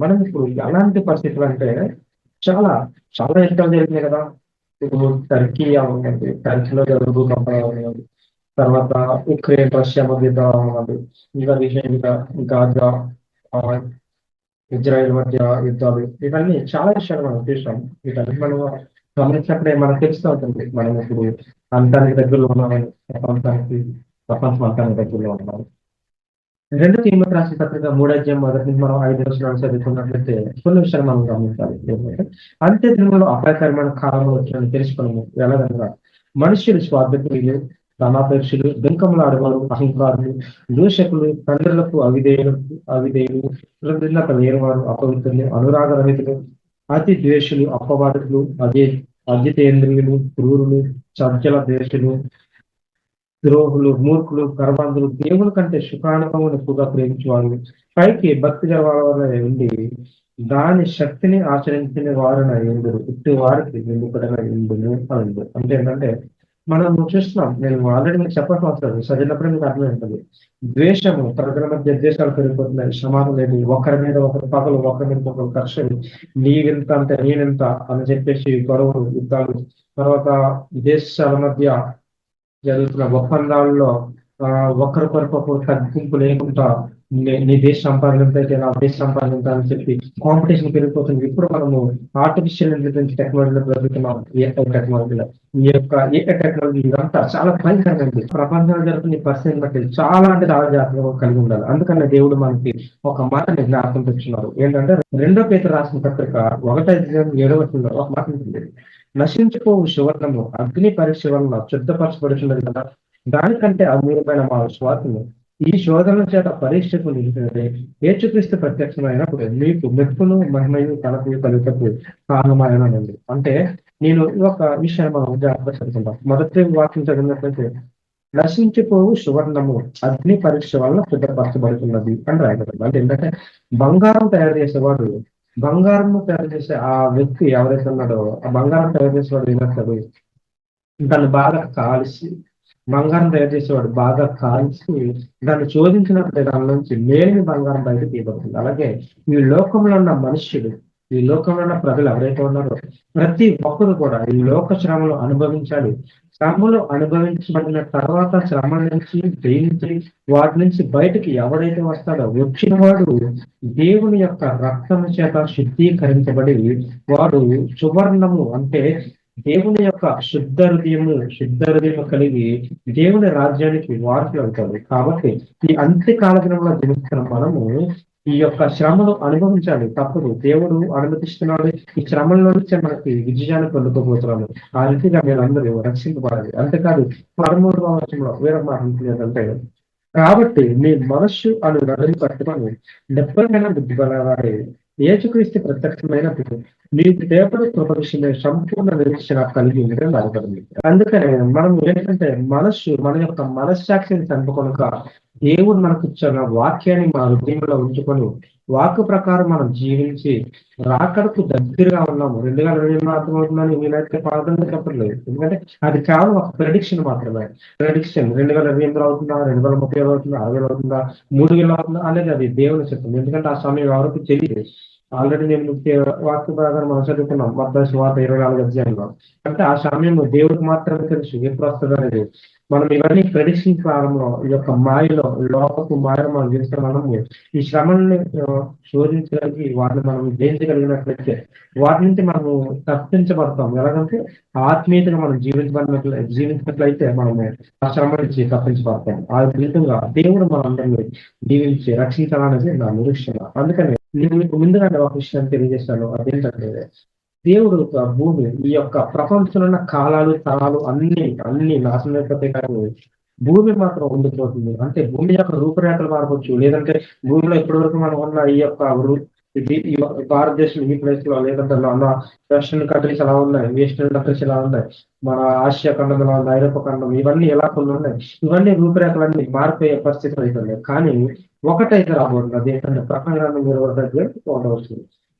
మనం ఇప్పుడు ఎలాంటి పరిస్థితులు అంటే చాలా చాలా యుద్ధాలు జరిగినాయి కదా. ఇప్పుడు టర్కీ అవనివ్వండి, టర్కీలో జరుగుతున్న అవనివ్వండి, తర్వాత ఉక్రెయిన్ రష్యా మధ్య యుద్ధం అవనివ్వండి, ఇంకా రీసెంట్గా గాజా, ఆ, ఇజ్రాయెల్ మధ్య యుద్ధాలు, ఇవన్నీ చాలా విషయాలు మనం చూసాం. వీటన్ని మనం గమనించినప్పుడే మనకు తెలుస్తూ ఉంటుంది మనం ఇప్పుడు అంతానికి దగ్గరలో ఉన్నామని, ప్రపంచానికి ప్రపంచం అంతానికి దగ్గరలో ఉన్నాం. రెండు తీర్మానం రాసిన పత్రిక 3వ అధ్యాయం మొదటి నుంచి మనం 5 వచనాలు చదువుకున్నట్లయితే కొన్ని విషయాలు మనం గమనించాలి. ఏంటంటే అంత్య దినములో అపాయకరమైన కాలంలో వచ్చిందని తెలుసుకున్నాము. ఎలాగనగా మనుష్యులు స్వార్థకులు, ధనాపేక్షులు, బెంకములు ఆడవారు, అహంకారులు, దూషకులు, తండ్రులకు అవిధేయులు, కృతజ్ఞత లేనివారు, అపవిత్రులు, అనురాగరహితులు, అతి ద్వేషులు, అపవాదకులు, అజితేంద్రియులు, క్రూరులు, చర్చల ద్వేషులు, ద్రోహులు, మూర్ఖులు, గర్వంతులు, దేవుని కంటే సుఖానుభవం ఎక్కువగా ప్రేమించేవారు, పైకి భక్తి గల వాళ్ళ ఉండి దాని శక్తిని ఆచరించిన వారిన ఎందురు ఇటు వారికి ఎందుకడన ఎందును అని. అంటే ఏంటంటే మనం చూస్తున్నాం, నేను ఆల్రెడీ మీకు చెప్పాల్సిన అవసరం లేదు, చదివినప్పుడే మీకు అర్థమవుతుంది. ద్వేషము, ప్రజల మధ్య ద్వేషాలు పెరిగిపోతున్నాయి, సమానం లేదు, ఒకరి మీద ఒకరు పగలు, ఒకరి మీద ఒకరు కక్షలు, నీవింత అంటే నేనెంత అని చెప్పేసి గొడవలు, యుద్ధాలు, తర్వాత దేశాల మధ్య జరుగుతున్న ఒప్పందాల్లో ఒకరికొకరు తగ్గింపు లేకుండా నీ దేశ సంపాదన అయితే నా దేశ సంపాదన అని చెప్పి కాంపిటీషన్ పెరిగిపోతుంది. ఇప్పుడు మనము ఆర్టిఫిషియల్ ఇంటెలిజెన్స్ టెక్నాలజీలో జరుగుతున్నాం. ఏఐ టెక్నాలజీలో ఈ యొక్క ఏఐ టెక్నాలజీ ఇదంతా చాలా భయంకరమైనది. ప్రపంచంలో జరుగుతున్న ఈ పరిస్థితిని బట్టి చాలా అంటే చాలా జాగ్రత్తగా కలిగి ఉండాలి. అందుకనే దేవుడు మనకి ఒక మాటని జ్ఞాపకం తెచ్చున్నారు. ఏంటంటే 2వ పేతురు రాసిన పత్రిక 1:7 ఒక మాట ఉంటుంది, నశించిపోవు సువర్ణము అగ్ని పరీక్ష వలన శుద్ధపరచబడుతున్నది కదా, దానికంటే అమూల్యమైన మా స్వార్థము ఈ శోధనల చేత పరీక్షకు నిలిచినదే యేసుక్రీస్తు ప్రత్యక్షమైనప్పుడు మీకు మెప్పును మహిమయు తనకు కలుగుటకు కారణమైనది. అంటే నేను ఒక విషయం మనం జాగ్రత్త చదువుకుంటాం. మొదటి వాక్యం చదివినట్లయితే నశించిపోవు సువర్ణము అగ్ని పరీక్ష వలన శుద్ధపరచబడుతున్నది అని రాయబడింది. అంటే ఏంటంటే బంగారం తయారు చేసేవాడు, బంగారం తయారు చేసే ఆ వ్యక్తి ఎవరైతే ఉన్నాడో ఆ బంగారం తయారు చేసేవాడు ఏమంటాడు, దాన్ని బాగా కాల్చి, బంగారం తయారు చేసేవాడు బాగా కాల్చి దాన్ని శోధించినప్పుడు దాని నుంచి లేని బంగారం బయట తీయబడుతుంది. అలాగే ఈ లోకంలో ఉన్న మనుష్యుడు, ఈ లోకంలో ఉన్న ప్రజలు ఎవరైతే ఉన్నారో ప్రతి ఒక్కరు కూడా ఈ లోక శ్రమలు అనుభవించాలి. శ్రమలు అనుభవించబడిన తర్వాత శ్రమ నుంచి జయించి వాటి నుంచి బయటకి ఎవడైతే వస్తాడో వచ్చిన వాడు దేవుని యొక్క రక్తము చేత శుద్ధీకరించబడి వాడు సువర్ణము అంటే దేవుని యొక్క శుద్ధ హృదయము కలిగి దేవుని రాజ్యానికి వారసులు అవుతాడు. కాబట్టి ఈ అంత్యకాల దినంలో జరుగుతున్న మనము ఈ యొక్క శ్రమను అనుభవించాలి, తప్పదు. దేవుడు అనుమతిస్తున్నాడు, ఈ శ్రమల నుంచి మనకి విజయాన్ని పొందుకోబోతున్నాము. ఆ రీతిగా మీరందరూ రక్షింపబడాలి. అంతేకాదు 13వ వచనంలో వేరే మాట ఏంటంటే, కాబట్టి మీ మనస్సు అను నడుని పట్టుకొని నెప్పమైన బుద్ధి బలవాడే యేసుక్రీస్తు ప్రత్యక్షమైనప్పుడు మీకు దేవుడు కృప విషయమే సంపూర్ణ నిరీక్షణ కలిగి ఉండడం బాధపడింది. అందుకనే మనం ఏంటంటే మన యొక్క మనస్సాక్షిని చంపుకొనక దేవుడు మనకు ఇచ్చిన వాక్యాన్ని మన హృదయంలో ఉంచుకొని వాక్య ప్రకారం మనం జీవించి రాకడకు దగ్గరగా ఉన్నాము. 2020 అర్థమవుతుందని నేనైతే పాల్గొని చెప్పట్లేదు, ఎందుకంటే అది కేవలం ఒక ప్రెడిక్షన్ మాత్రమే. ప్రెడిక్షన్ 2028 అవుతుందా, 2030 అవుతుందా, 60 అవుతుందా, 3000 అవుతుందా అనేది అది దేవుని చెప్తుంది. ఎందుకంటే ఆ సమయం ఎవరికి తెలియదు. ఆల్రెడీ నేను వాక్య ప్రకారం మనం చదువుకున్నాం మత్తయి సువార్త 24వ అధ్యాయంలో. అంటే ఆ సమయం దేవుడికి మాత్రమే తెలుసు ఎప్పుడు వస్తుంది అనేది. మనం ఇవన్నీ ప్రెడిక్షన్ కాలంలో ఈ యొక్క మాయలో లోకపు మాయలో మనం చేస్తే మనము ఈ శ్రమల్ని శోధించగలిగి వాటిని మనం జయించగలిగినట్లయితే వాటి నుంచి మనము తప్పించబడతాం. ఎలాగంటే ఆత్మీయతగా మనం జీవించినట్లయితే మనము ఆ శ్రమ నుంచి తప్పించబడతాం. ఆ విధంగా దేవుడు మనందరినీ జీవించి రక్షించాలనేది నా నిరీక్షణ. అందుకని నేను మీకు ముందుగా ఒక విషయాన్ని తెలియజేస్తాను, అదేంటంటే దేవుడు భూమి ఈ యొక్క ప్రపంచంలో ఉన్న కాలాలు తరాలు అన్ని నాశనం అయిపోతాయి, కానీ భూమి మాత్రం ఉండిపోతుంది. అంటే భూమి యొక్క రూపురేఖలు మారవచ్చు, లేదంటే భూమిలో ఇప్పటి వరకు మనం ఉన్న ఈ యొక్క ఈ భారతదేశం ఈ ప్లేస్ లో, లేదంటే వెస్టర్న్ కంట్రీస్ ఎలా ఉన్నాయి, వెస్టర్న్ కంట్రీస్ ఎలా ఉన్నాయి, మన ఆసియా ఖండం ఎలా ఉంది, ఐరోపా ఖండం, ఇవన్నీ ఎలా కొన్ని ఉన్నాయి, ఇవన్నీ రూపురేఖలన్నీ మారిపోయే పరిస్థితులు అయితే. కానీ ఒకటైతే రాబోతుంది, అదేంటంటే ప్రపంచాన్ని మీరు దగ్గర ఉండవచ్చు.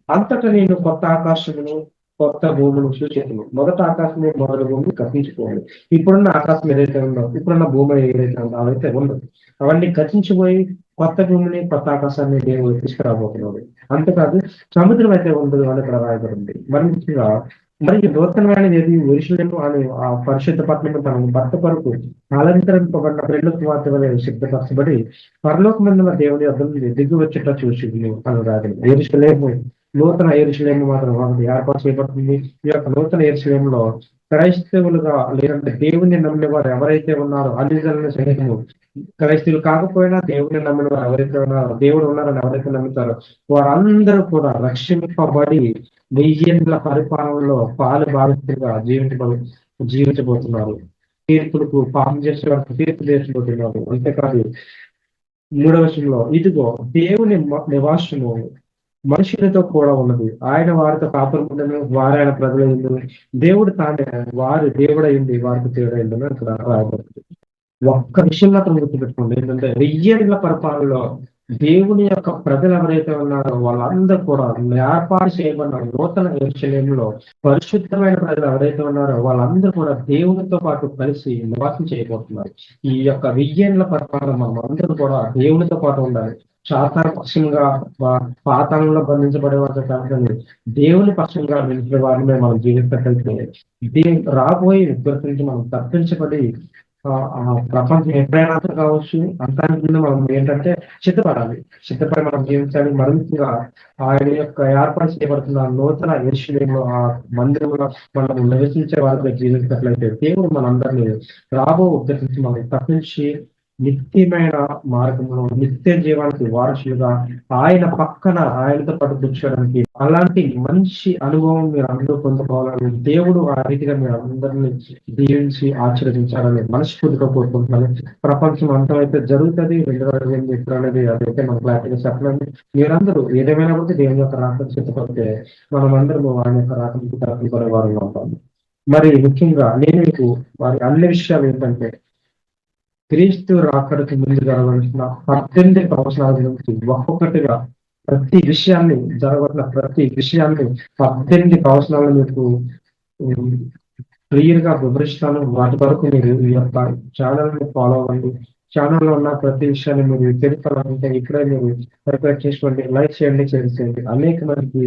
అంతటా నేను కొత్త ఆకాశమును కొత్త భూములు చూసేది. మొదట ఆకాశం మొదటి భూమి గతించిపోవాలి. ఇప్పుడున్న ఆకాశం ఏదైతే ఉందో, ఇప్పుడున్న భూమి ఏదైతే ఉందో అవైతే ఉండదు, అవన్నీ గతించిపోయి కొత్త భూమిని, కొత్త ఆకాశాన్ని దేవుడు తీసుకురాబోతున్నాడు. అంతేకాదు సముద్రం అయితే ఉండదు అని ఇక్కడ రాయబడింది. మరి ముఖ్యంగా మరి నూతనమైనది ఏది యెరూషలేము అని ఆ పరిశుద్ధ పట్టణము తన భర్త కొరకు అలంకరింపబడిన పెండ్లి కుమార్తె వలె సిద్ధపరచబడి పరలోకమందున దేవుని యొద్ద నుండి దిగి వచ్చేట చూసింది అని రాయబడింది. యెరూషలేము, నూతన యెరూషలేము మాత్రం ఒకటి ఏర్పాటు చేయబడుతుంది. ఈ యొక్క నూతన యెరూషలేములో క్రైస్తవులుగా లేదంటే దేవుని నమ్మిన వారు ఎవరైతే ఉన్నారో అన్ని జనుల సహితము క్రైస్తవులు కాకపోయినా దేవుని నమ్మిన వారు ఎవరైతే ఉన్నారో, దేవుడు ఉన్నారని ఎవరైతే నమ్ముతారో వారందరూ కూడా రక్షింపబడి వెయ్యేండ్ల పరిపాలనలో పాలు భాగస్తులుగా జీవించబోతున్నారు. తీర్పులకు పాపం చేసే వారికి తీర్పు చేసిపోతున్నారు. అంతేకాదు మూడవ వచనంలో ఇదిగో దేవుని నివాసము మనుషులతో కూడా ఉన్నది. ఆయన వారితో కాపురముండను, వారు ఆయన ప్రజలైండు. దేవుడు తానే వారి దేవుడైంది, వారికి దేవుడైందని అక్కడ రాయబడుతుంది. ఒక్క విషయం మాత్రం గుర్తుపెట్టుకోండి, ఏంటంటే వెయ్యేళ్ల పరిపాలనలో దేవుని యొక్క ప్రజలు ఎవరైతే ఉన్నారో వాళ్ళందరూ కూడా ఏర్పాటు చేయబడిన నూతన యెరూషలేములో పరిశుద్ధమైన ప్రజలు ఎవరైతే ఉన్నారో వాళ్ళందరూ కూడా దేవునితో పాటు కలిసి నివాసం చేయబోతున్నారు. ఈ యొక్క వెయ్యేళ్ల పరిపాలన మనం అందరూ కూడా దేవునితో పాటు ఉండాలి. సాతాను పక్షంగా పాతాళంలో బంధించబడే వారితో కాదని దేవుని పక్షంగా నిలిచిన వారిని మనం జీవిస్తగలిగితే రాబోయే విపత్తు నుంచి మనం తప్పించబడి ప్రపంచం ఎప్పుడైనా కావచ్చు అంతానికి ముందు మనం ఏంటంటే సిద్ధపడి మనం జీవించాలి. మరింతగా ఆయన యొక్క ఏర్పాటు చేయబడుతున్న నూతన యెరూషలేము ఆ మందిరంలో మనం నివసించే వారితో జీవించినట్లయితే దేవుడు మనందరినీ రాబో ఉద్దేశం నుంచి మనం తప్పించి నిత్యమైన మార్గంలో నిత్య జీవానికి వారసులుగా ఆయన పక్కన ఆయనతో పాటు కూర్చోడానికి అలాంటి మంచి అనుభవం మీరు అందరూ పొందుకోవాలని దేవుడు ఆ రీతిగా మీరు అందరినీ దీవించి ఆశీర్వదించాలని మనస్ఫూర్తిగా కోరుకుంటున్నాను. ప్రపంచం అంతమైతే జరుగుతుంది 2028 ఎప్పుడు అనేది అదైతే మన క్లారిటీగా చెప్పలేదు. మీరందరూ ఏదేమైనా కూడా దేవుని యొక్క రాకను సిద్ధపడితే మనం అందరము ఆయన యొక్క రాకను తరపుకునే వారు ఉంటాము. మరి ముఖ్యంగా నేను మీకు వారి అన్ని విషయాలు ఏంటంటే క్రీస్తు రాకడకు ముందు జరగవలసిన 18 సంవత్సరాల నుంచి ఒక్కొక్కటిగా ప్రతి విషయాన్ని 18 సంవత్సరాలు మీకు క్లియర్ గా వివరిస్తాను. వాటి వరకు మీరు ఈ యొక్క ఛానల్ ని ఫాలో అవ్వండి. ఛానల్లో ఉన్న ప్రతి విషయాన్ని మీరు తెలుసుకోవాలంటే ఇప్పుడే మీరు సబ్స్క్రైబ్ చేసుకోండి, లైక్ చేయండి, షేర్ చేయండి. అనేక మందికి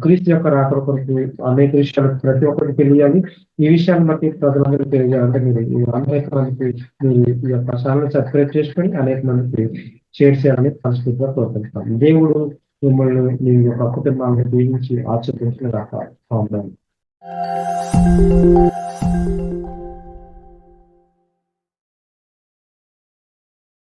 క్రీస్తు యొక్క రాకడ కొరకు అనేక విషయాలు ప్రతి ఒక్కరికి తెలియాలి. ఈ విషయాన్ని బట్టి ప్రజలందరికీ తెలియాలంటే మీరు అనేక మందికి మీరు ఈ యొక్క ఛానల్ సబ్స్క్రైబ్ చేసుకొని అనేక మందికి షేర్ చేయాలని మనస్ఫూర్తిగా కోరుకుంటాం. దేవుడు మిమ్మల్ని మీ యొక్క కుటుంబాన్ని దీవించి ఆశీర్వదించిన రాక.